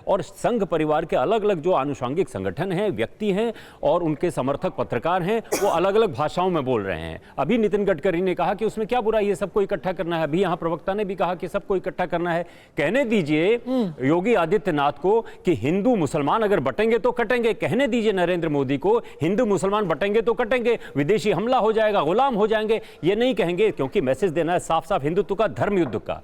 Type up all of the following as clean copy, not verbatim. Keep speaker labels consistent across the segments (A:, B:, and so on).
A: और संघ परिवार के अलग अलग जो आनुषंगिक संगठन हैं, व्यक्ति हैं और उनके समर्थक पत्रकार हैं, वो अलग अलग भाषाओं में बोल रहे हैं। अभी नितिन गडकरी ने कहा कि उसमें क्या बुराई है, सबको इकट्ठा करना है। अभी यहाँ प्रवक्ता ने भी कहा कि सबको इकट्ठा करना है। कहने दीजिए योगी आदित्यनाथ को कि हिंदू मुसलमान अगर बटेंगे तो कटेंगे। कहने दीजिए नरेंद्र मोदी को हिंदू मुसलमान बटेंगे तो कटेंगे, विदेशी हमला हो जाएगा, गुलाम हो जाएंगे। ये नहीं कहेंगे, क्योंकि मैसेज देना है साफ साफ हिंदुत्व का, धर्म युद्ध का।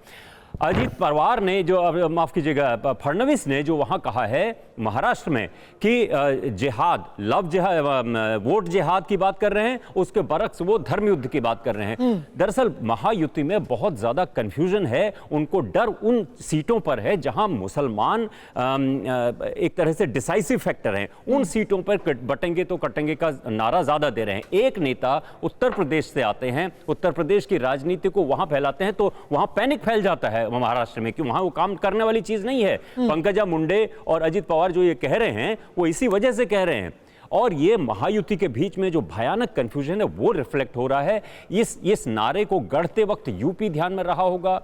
A: अजीत पवार ने जो, माफ कीजिएगा, फडणवीस ने जो वहां कहा है महाराष्ट्र में कि जिहाद, लव जिहाद, वोट जिहाद की बात कर रहे हैं, उसके बरक्स वो धर्म युद्ध की बात कर रहे हैं। दरअसल महायुति में बहुत ज्यादा कंफ्यूजन है। उनको डर उन सीटों पर है जहां मुसलमान एक तरह से डिसाइसिव फैक्टर हैं। उन सीटों पर बटेंगे तो कटेंगे का नारा ज्यादा दे रहे हैं। एक नेता उत्तर प्रदेश से आते हैं, उत्तर प्रदेश की राजनीति को वहां फैलाते हैं तो वहां पैनिक फैल जाता है महाराष्ट्र में कि वहां वो काम करने वाली चीज नहीं है। पंकजा मुंडे और अजित पवार जो ये कह रहे हैं वो इसी वजह से कह रहे हैं। और ये महायुति के बीच में जो भयानक कंफ्यूजन है वो रिफ्लेक्ट हो रहा है। इस नारे को गढ़ते वक्त यूपी ध्यान में रहा होगा,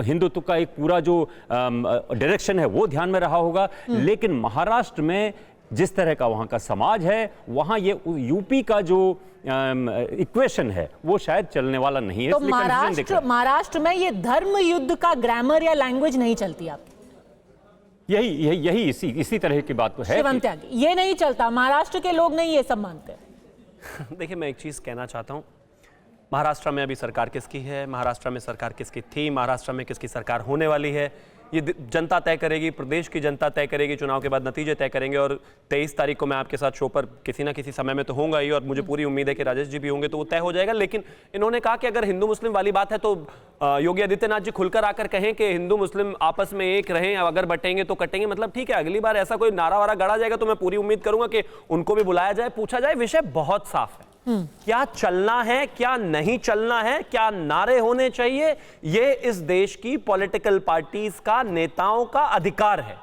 A: हिंदुत्व का एक पूरा जो डायरेक्शन है वो ध्यान में रहा होगा, लेकिन महाराष्ट्र में जिस तरह का वहां का समाज है, वहां ये यूपी का जो इक्वेशन है वो शायद चलने वाला नहीं है।
B: तो महाराष्ट्र में ये धर्म युद्ध का ग्रामर या लैंग्वेज नहीं चलती आपकी?
A: यही इसी तरह की बात तो है।
B: शिवम त्यागी, ये नहीं चलता, महाराष्ट्र के लोग नहीं ये सब मानते।
C: देखिए, मैं एक चीज कहना चाहता हूं, महाराष्ट्र में अभी सरकार किसकी है, महाराष्ट्र में सरकार किसकी थी, महाराष्ट्र में किसकी सरकार होने वाली है, ये जनता तय करेगी, प्रदेश की जनता तय करेगी। चुनाव के बाद नतीजे तय करेंगे और 23 तारीख को मैं आपके साथ शो पर किसी ना किसी समय में तो होऊंगा ही, और मुझे पूरी उम्मीद है कि राजेश जी भी होंगे, तो वो तय हो जाएगा। लेकिन इन्होंने कहा कि अगर हिंदू मुस्लिम वाली बात है तो योगी आदित्यनाथ जी खुलकर आकर कहें कि हिंदू मुस्लिम आपस में एक रहें, अगर बटेंगे तो कटेंगे। मतलब ठीक है, अगली बार ऐसा कोई नारा वारा गढ़ा जाएगा तो मैं पूरी उम्मीद करूंगा कि उनको भी बुलाया जाए, पूछा जाए। विषय बहुत साफ है, क्या चलना है, क्या नहीं चलना है, क्या नारे होने चाहिए, ये इस देश की पॉलिटिकल पार्टीज का, नेताओं का अधिकार है।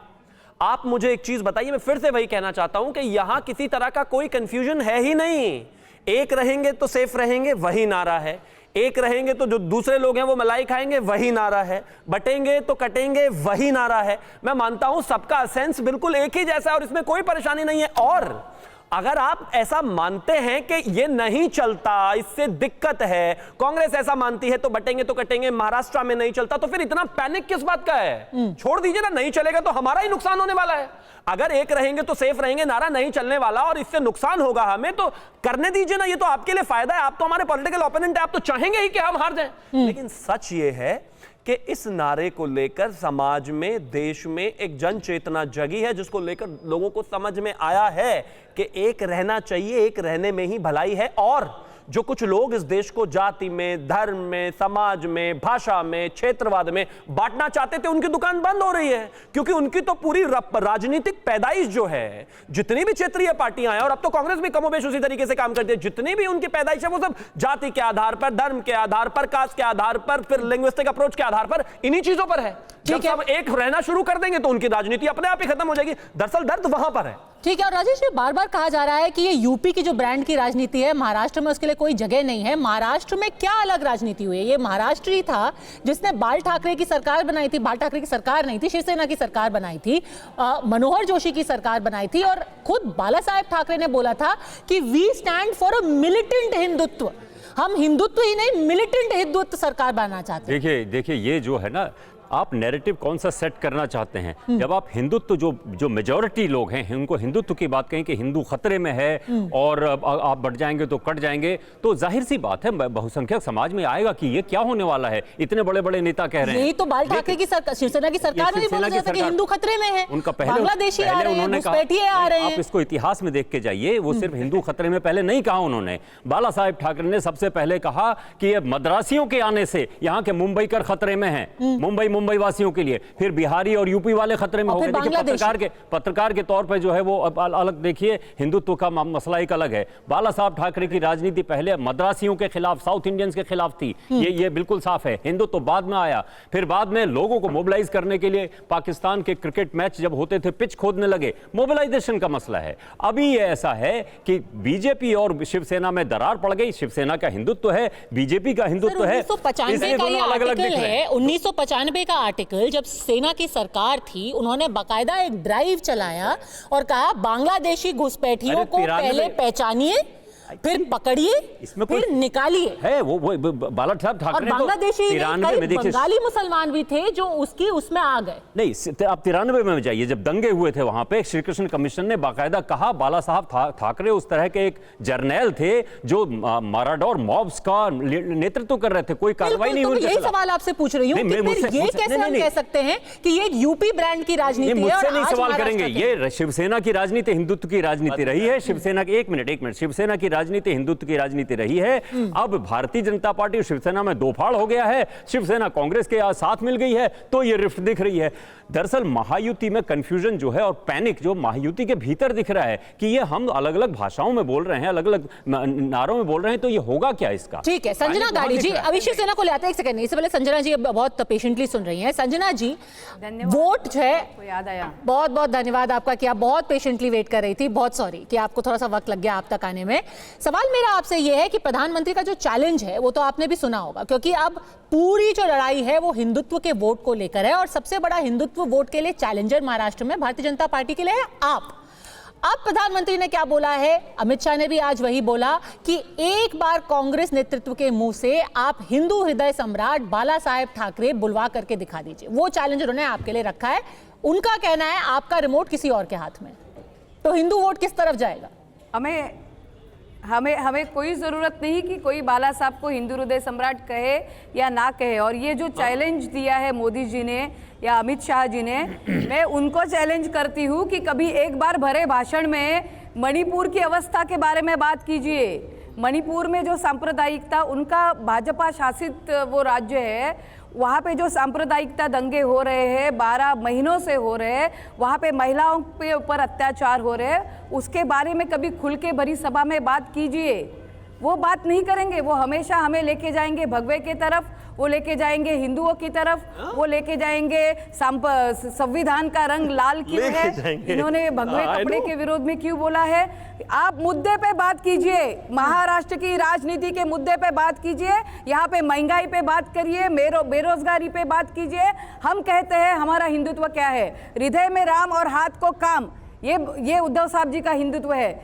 C: आप मुझे एक चीज बताइए, मैं फिर से वही कहना चाहता हूं कि यहां किसी तरह का कोई कंफ्यूजन है ही नहीं। एक रहेंगे तो सेफ रहेंगे, वही नारा है। एक रहेंगे तो जो दूसरे लोग हैं वो मलाई खाएंगे, वही नारा है। बटेंगे तो कटेंगे, वही नारा है। मैं मानता हूं सबका सेंस बिल्कुल एक ही जैसा है और इसमें कोई परेशानी नहीं है। और अगर आप ऐसा मानते हैं कि ये नहीं चलता, इससे दिक्कत है, कांग्रेस ऐसा मानती है तो बटेंगे तो कटेंगे, महाराष्ट्र में नहीं चलता, तो फिर इतना पैनिक किस बात का है? छोड़ दीजिए ना, नहीं चलेगा तो हमारा ही नुकसान होने वाला है। अगर एक रहेंगे तो सेफ रहेंगे, नारा नहीं चलने वाला और इससे नुकसान होगा हमें, तो करने दीजिए ना, ये तो आपके लिए फायदा है। आप तो हमारे पॉलिटिकल ओपोनेंट है, आप तो चाहेंगे ही कि हम हार जाएं। लेकिन सच ये है कि इस नारे को लेकर समाज में, देश में एक जन चेतना जगी है, जिसको लेकर लोगों को समझ में आया है कि एक रहना चाहिए, एक रहने में ही भलाई है। और जो कुछ लोग इस देश को जाति में, धर्म में, समाज में, भाषा में, क्षेत्रवाद में बांटना चाहते थे, उनकी दुकान बंद हो रही है, क्योंकि उनकी तो पूरी राजनीतिक पैदाइश जो है, जितनी भी क्षेत्रीय पार्टियां हैं, और अब तो कांग्रेस भी कमोबेश उसी तरीके से काम करती है, जितनी भी उनकी पैदाइश है वो सब जाति के आधार पर, धर्म के आधार पर, कास्ट के आधार पर, फिर लिंग्विस्टिक अप्रोच के आधार पर, इन्हीं चीजों पर है। जब सब एक रहना शुरू कर देंगे तो उनकी राजनीति अपने आप ही खत्म हो जाएगी। दरअसल दर्द वहां पर है।
B: ठीक है, और राजेश जी, बार बार कहा जा रहा है कि ये यूपी की जो ब्रांड की राजनीति है, महाराष्ट्र में उसके लिए कोई जगह नहीं है। महाराष्ट्र में क्या अलग राजनीति हुई है? ये महाराष्ट्र ही था जिसने बाल ठाकरे की सरकार बनाई थी। बाल ठाकरे की सरकार नहीं थी, शिवसेना की सरकार बनाई थी, मनोहर जोशी की सरकार बनाई थी, और खुद बाला साहेब ठाकरे ने बोला था कि we stand for a militant Hindutva. हम हिंदुत्व ही नहीं, मिलिटेंट हिंदुत्व सरकार बनाना चाहते हैं।
A: देखिए ये जो है ना, आप नैरेटिव कौन सा सेट करना चाहते हैं? जब आप हिंदुत्व, जो मेजॉरिटी लोग हैं उनको हिंदुत्व की बात कहें कि हिंदू खतरे में है और आप बढ़ जाएंगे तो कट जाएंगे, तो जाहिर सी बात है बहुसंख्यक समाज में आएगा कि ये क्या होने वाला है। इतने बड़े बड़े नेता कह रहे हैं।
B: यही तो बाल ठाकरे की सरकार, शिवसेना की सरकार में भी बोला जाता है कि हिंदू खतरे में है,
A: उनका
B: बांग्लादेशी आ रहे हैं, घुसपैठिए आ रहे हैं।
A: आप इसको इतिहास में देख के जाइए, वो सिर्फ हिंदू खतरे में पहले नहीं कहा उन्होंने। बाला साहेब ठाकरे ने सबसे पहले कहा कि ये मद्रासियों के आने से यहाँ के मुंबई कर खतरे में है, मुंबई वासियों के लिए। फिर बिहारी और यूपी वाले खतरे में हो गए। देखिए, पत्रकार के तौर पर जो है वो अलग, देखिए हिंदुत्व का मसला एक अलग है। बाला साहब ठाकरे की राजनीति पहले मद्रासियों के खिलाफ, साउथ इंडियंस के खिलाफ थी, ये बिल्कुल साफ है। हिंदुत्व बाद में आया। फिर बाद में लोगों को मोबिलाइज करने के लिए पाकिस्तान के क्रिकेट मैच जब होते थे, पिच खोदने लगे, मोबिलाइजेशन का मसला है। अभी ये ऐसा है कि बीजेपी और शिवसेना में दरार पड़ गई। शिवसेना का हिंदुत्व है, बीजेपी का हिंदुत्व है,
B: 1995 का ये आर्टिकल है, 1995 का आर्टिकल, जब सेना की सरकार थी उन्होंने बाकायदा एक ड्राइव चलाया और कहा बांग्लादेशी घुसपैठियों को पहले पहचानिए, फिर पकड़िए, फिर निकालिए।
A: है वो बाला साहब ठाकरे
B: और बांग्लादेशी
A: तो 93 में देखिए,
B: बंगाली मुसलमान भी थे जो उसमें आ गए।
A: नहीं, आप 93 में जाइए, जब दंगे हुए थे वहां पे, श्री कृष्ण कमीशन ने बाकायदा कहा बाला साहब ठाकरे उस तरह के एक जर्नैल थे जो माराडोर मॉब्स का नेतृत्व कर रहे थे, कोई कार्रवाई नहीं हुई।
B: यही सवाल आपसे पूछ रही हूँ कि फिर ये कैसे हम कह सकते हैं कि ये एक यूपी ब्रांड की राजनीति है?
A: मुझसे नहीं सवाल करेंगे, ये शिवसेना की राजनीति हिंदुत्व की राजनीति रही है। शिवसेना की एक मिनट शिवसेना की राजनीति हिंदुत्व की राजनीति रही है। अब भारतीय जनता पार्टी और शिवसेना में दो फाड़ हो गया है, शिवसेना कांग्रेस के साथ मिल गई है, तो ये रिफ्ट दिख रही है। दरअसल महायुति में कंफ्यूजन जो है और पैनिक जो महायुति के भीतर दिख रहा है कि ये हम अलग अलग भाषाओं में बोल रहे हैं, अलग अलग नारों में बोल रहे हैं, तो ये होगा क्या इसका?
B: ठीक है, संजना गाड़ी जी, अभी शिवसेना को ले आते हैं। एक सेकंड, इससे पहले संजना जी बहुत पेशेंटली सुन रही हैं। संजना जी, वोट जो है,
D: याद आया,
B: बहुत बहुत धन्यवाद आपका कि आप बहुत पेशेंटली वेट कर रही थी। बहुत सॉरी कि आपको थोड़ा सा वक्त लग गया आप तक आने में। सवाल मेरा आपसे ये है कि प्रधानमंत्री का जो चैलेंज है वो तो आपने भी सुना होगा, क्योंकि अब पूरी जो लड़ाई है वो हिंदुत्व के वोट को लेकर है और सबसे बड़ा हिंदुत्व वोट के लिए चैलेंजर महाराष्ट्र में भारतीय जनता पार्टी के लिए है आप। अब प्रधानमंत्री ने क्या बोला है, अमित शाह ने भी आज वही बोला कि एक बार कांग्रेस नेतृत्व के मुंह से आप हिंदू हृदय सम्राट बाला साहेब ठाकरे बुलवा करके दिखा दीजिए। वो चैलेंज उन्होंने आपके लिए रखा है। उनका कहना है आपका रिमोट किसी और के हाथ में, तो हिंदू वोट किस तरफ जाएगा?
D: हमें कोई ज़रूरत नहीं कि कोई बाला साहब को हिंदू हृदय सम्राट कहे या ना कहे। और ये जो चैलेंज दिया है मोदी जी ने या अमित शाह जी ने, मैं उनको चैलेंज करती हूँ कि कभी एक बार भरे भाषण में मणिपुर की अवस्था के बारे में बात कीजिए। मणिपुर में जो सांप्रदायिकता, उनका भाजपा शासित वो राज्य है, वहाँ पे जो सांप्रदायिकता दंगे हो रहे हैं 12 महीनों से हो रहे हैं, वहाँ पे महिलाओं के ऊपर अत्याचार हो रहे हैं, उसके बारे में कभी खुल के भरी सभा में बात कीजिए। वो बात नहीं करेंगे, वो हमेशा हमें लेके जाएंगे भगवे की तरफ, वो लेके जाएंगे हिंदुओं की तरफ, वो लेके जाएंगे संविधान का रंग लाल क्यों है, इन्होंने भगवे कपड़े के विरोध में क्यों बोला है। आप मुद्दे पे बात कीजिए, महाराष्ट्र की राजनीति के मुद्दे पे बात कीजिए, यहाँ पे महंगाई पे बात करिए, बेरोजगारी पे बात कीजिए। हम कहते हैं हमारा हिंदुत्व क्या है, हृदय में राम और हाथ को काम, ये उद्धव साहब जी का हिंदुत्व है।